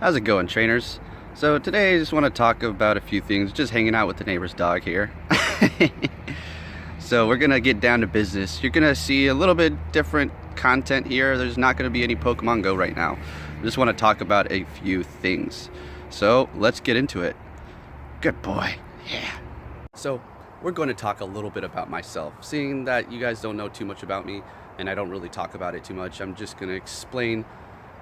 How's it going, trainers? So today I just want to talk about a few things, just hanging out with the neighbor's dog here. So we're gonna get down to business. You're gonna see a little bit different content here. There's not gonna be any Pokemon Go right now. I just want to talk about a few things. So let's get into it. Good boy, yeah. So we're going to talk a little bit about myself. Seeing that you guys don't know too much about me and I don't really talk about it too much, I'm just gonna explain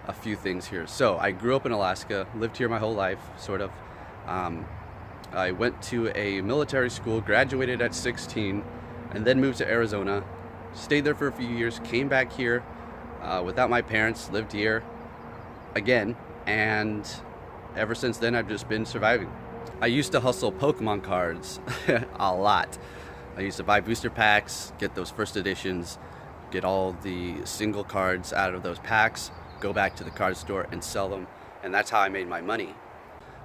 a few things here. So I grew up in Alaska, lived here my whole life, sort of. I went to a military school, graduated at 16, and then moved to Arizona. Stayed there for a few years, came back here without my parents, lived here again, and ever since then I've just been surviving. I used to hustle Pokemon cards a lot. I used to buy booster packs, get those first editions, get all the single cards out of those packs, go back to the card store and sell them, and that's how I made my money.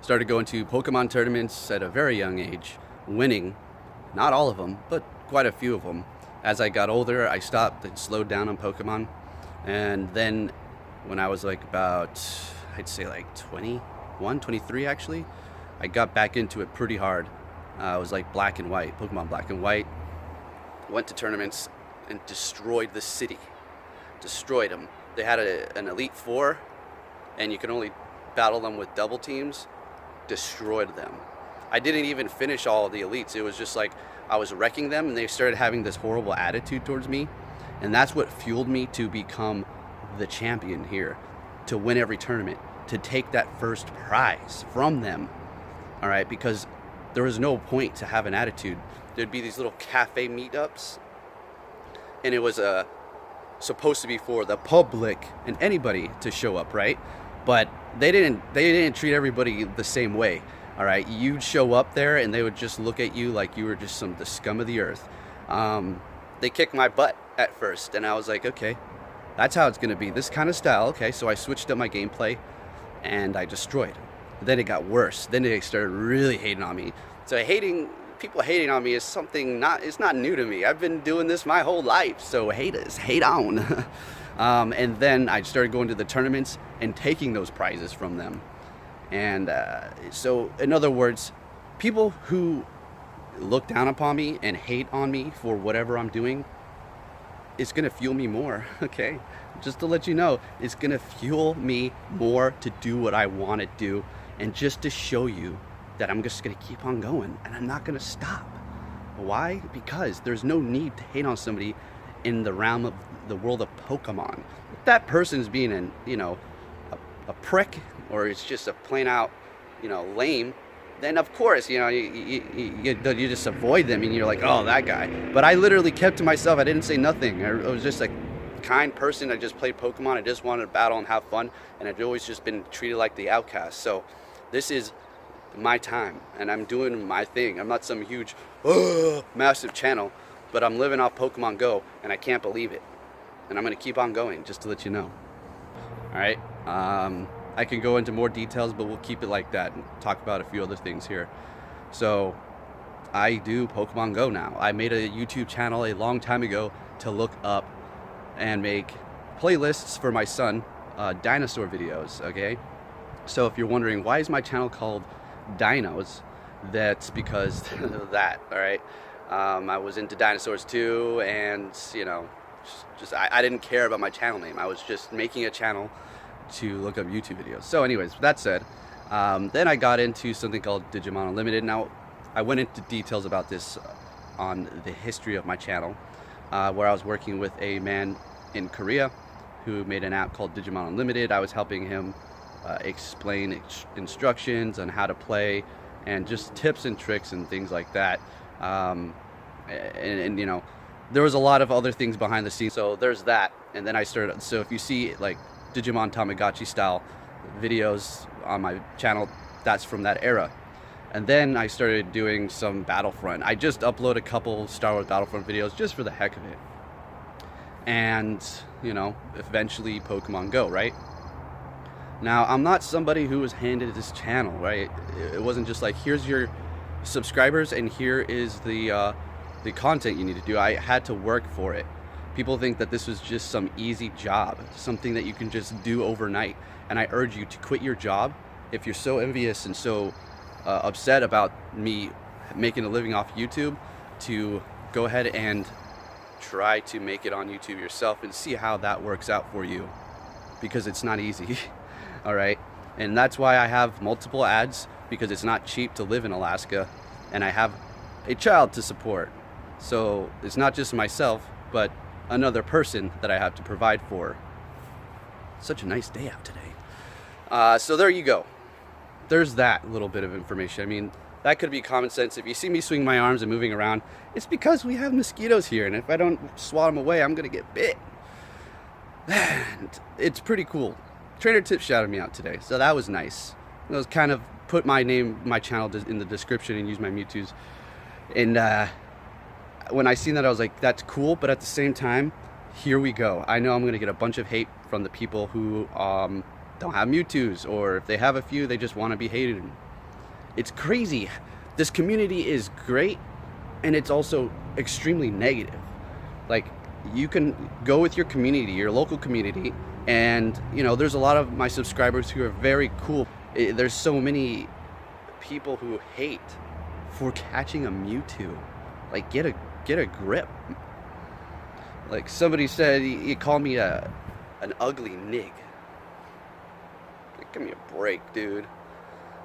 Started going to Pokemon tournaments at a very young age, winning, not all of them, but quite a few of them. As I got older, I stopped and slowed down on Pokemon, and then when I was like about, I'd say like 21, 23 actually, I got back into it pretty hard. It was like Black and White, Pokemon Black and White. Went to tournaments and destroyed the city, destroyed them. They had an Elite Four, and you could only battle them with double teams. Destroyed them. I didn't even finish all of the elites. It was just like I was wrecking them, and they started having this horrible attitude towards me, and that's what fueled me to become the champion here, to win every tournament, to take that first prize from them. All right, because there was no point to have an attitude. There'd be these little cafe meetups, and it was supposed to be for the public and anybody to show up, right? But they didn't treat everybody the same way. All right, you'd show up there and they would just look at you like you were just the scum of the earth. They kicked my butt at first, and I was like, okay, that's how it's gonna be, this kind of style. Okay, so I switched up my gameplay and I destroyed. Then it got worse. Then they started really hating on me. So people hating on me is something it's not new to me. I've been doing this my whole life. So haters, hate on. And then I started going to the tournaments and taking those prizes from them. And so in other words, people who look down upon me and hate on me for whatever I'm doing, it's gonna fuel me more. Okay, just to let you know, it's gonna fuel me more to do what I want to do, and just to show you that I'm just gonna keep on going and I'm not gonna stop. Why? Because there's no need to hate on somebody in the realm of the world of Pokemon. If that person's being a prick, or it's just a plain out, lame, then of course, you just avoid them and you're like, oh, that guy. But I literally kept to myself. I didn't say nothing. I was just a kind person. I just played Pokemon. I just wanted to battle and have fun, and I've always just been treated like the outcast. So this is my time, and I'm doing my thing. I'm not some huge, massive channel, but I'm living off Pokemon Go, and I can't believe it. And I'm gonna keep on going, just to let you know. All right. I can go into more details, but we'll keep it like that and talk about a few other things here. So I do Pokemon Go now. I made a YouTube channel a long time ago to look up and make playlists for my son, dinosaur videos, okay? So if you're wondering, why is my channel called Dinos? That's because of that, all right? I was into dinosaurs too, and I didn't care about my channel name. I was just making a channel to look up YouTube videos. So anyways, with that said, then I got into something called Digimon Unlimited. Now, I went into details about this on the history of my channel, where I was working with a man in Korea who made an app called Digimon Unlimited. I was helping him explain instructions on how to play and just tips and tricks and things like that. And there was a lot of other things behind the scenes. So there's that. And then I started, so if you see like Digimon Tamagotchi style videos on my channel, that's from that era. And then I started doing some Battlefront. I just upload a couple Star Wars Battlefront videos just for the heck of it. And, eventually Pokemon Go, right? Now, I'm not somebody who was handed this channel, right? It wasn't just like, here's your subscribers and here is the content you need to do. I had to work for it. People think that this was just some easy job, something that you can just do overnight. And I urge you to quit your job if you're so envious and so upset about me making a living off YouTube, to go ahead and try to make it on YouTube yourself and see how that works out for you, because it's not easy. All right, and that's why I have multiple ads, because it's not cheap to live in Alaska, and I have a child to support. So it's not just myself, but another person that I have to provide for. Such a nice day out today. So there you go. There's that little bit of information. I mean, that could be common sense. If you see me swing my arms and moving around, it's because we have mosquitoes here, and if I don't swat them away, I'm gonna get bit. And it's pretty cool. Trainer Tip shouted me out today, so that was nice. It was kind of put my name, my channel in the description and use my Mewtwo's. And when I seen that, I was like, that's cool, but at the same time, here we go. I know I'm gonna get a bunch of hate from the people who don't have Mewtwo's, or if they have a few, they just want to be hated. It's crazy. This community is great, and it's also extremely negative. Like, you can go with your community, your local community, and you know, there's a lot of my subscribers who are very cool. There's so many people who hate for catching a Mewtwo. Like, get a grip. Like, somebody said, he called me an ugly nig. Like, give me a break, dude.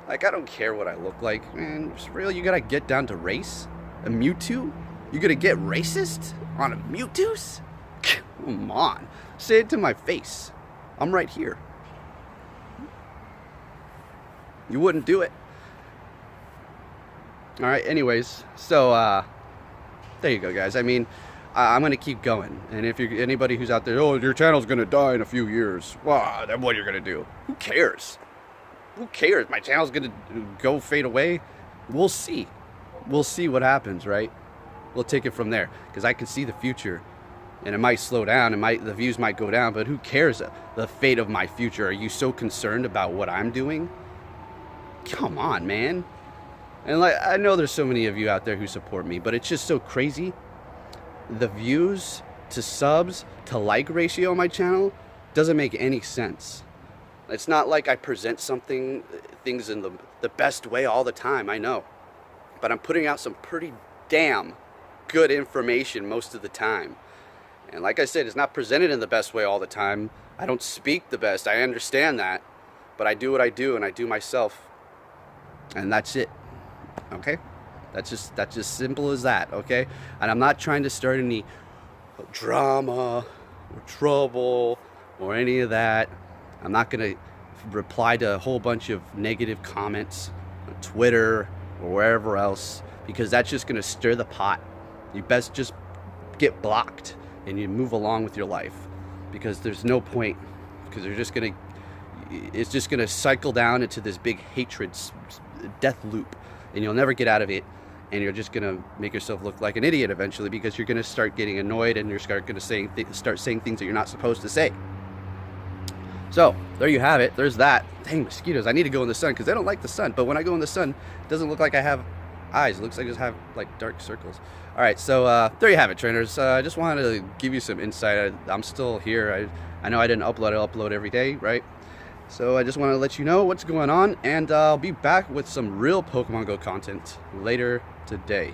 Like, I don't care what I look like, man. It's real. You gotta get down to race? A Mewtwo? You gonna get racist on a Mewtwo's? Come on. Say it to my face. I'm right here. You wouldn't do it. Alright, anyways. So, there you go, guys. I mean, I'm gonna keep going. And if you're anybody who's out there, oh, your channel's gonna die in a few years. Well, then what you're gonna do? Who cares? Who cares? My channel's gonna go fade away. We'll see. We'll see what happens, right? We'll take it from there, because I can see the future, and it might slow down, and the views might go down, but who cares the fate of my future? Are you so concerned about what I'm doing? Come on, man. And like, I know there's so many of you out there who support me, but it's just so crazy. The views to subs to like ratio on my channel doesn't make any sense. It's not like I present things in the best way all the time, I know. But I'm putting out some pretty damn good information most of the time. And like I said, it's not presented in the best way all the time. I don't speak the best, I understand that. But I do what I do, and I do myself. And that's it, okay? That's just simple as that, okay? And I'm not trying to start any drama or trouble or any of that. I'm not gonna reply to a whole bunch of negative comments on Twitter or wherever else, because that's just gonna stir the pot. You best just get blocked and you move along with your life, because there's no point, because it's just gonna cycle down into this big hatred death loop, and you'll never get out of it, and you're just gonna make yourself look like an idiot eventually, because you're gonna start getting annoyed, and you're start saying things that you're not supposed to say. So there you have it. There's that. Dang, mosquitoes. I need to go in the sun, because I don't like the sun, but when I go in the sun, it doesn't look like I have eyes. It looks like I just have like dark circles. All right, so there you have it, trainers. I just wanted to give you some insight. I'm still here. I know I didn't upload. I upload every day, right? So I just want to let you know what's going on, and I'll be back with some real Pokemon Go content later today.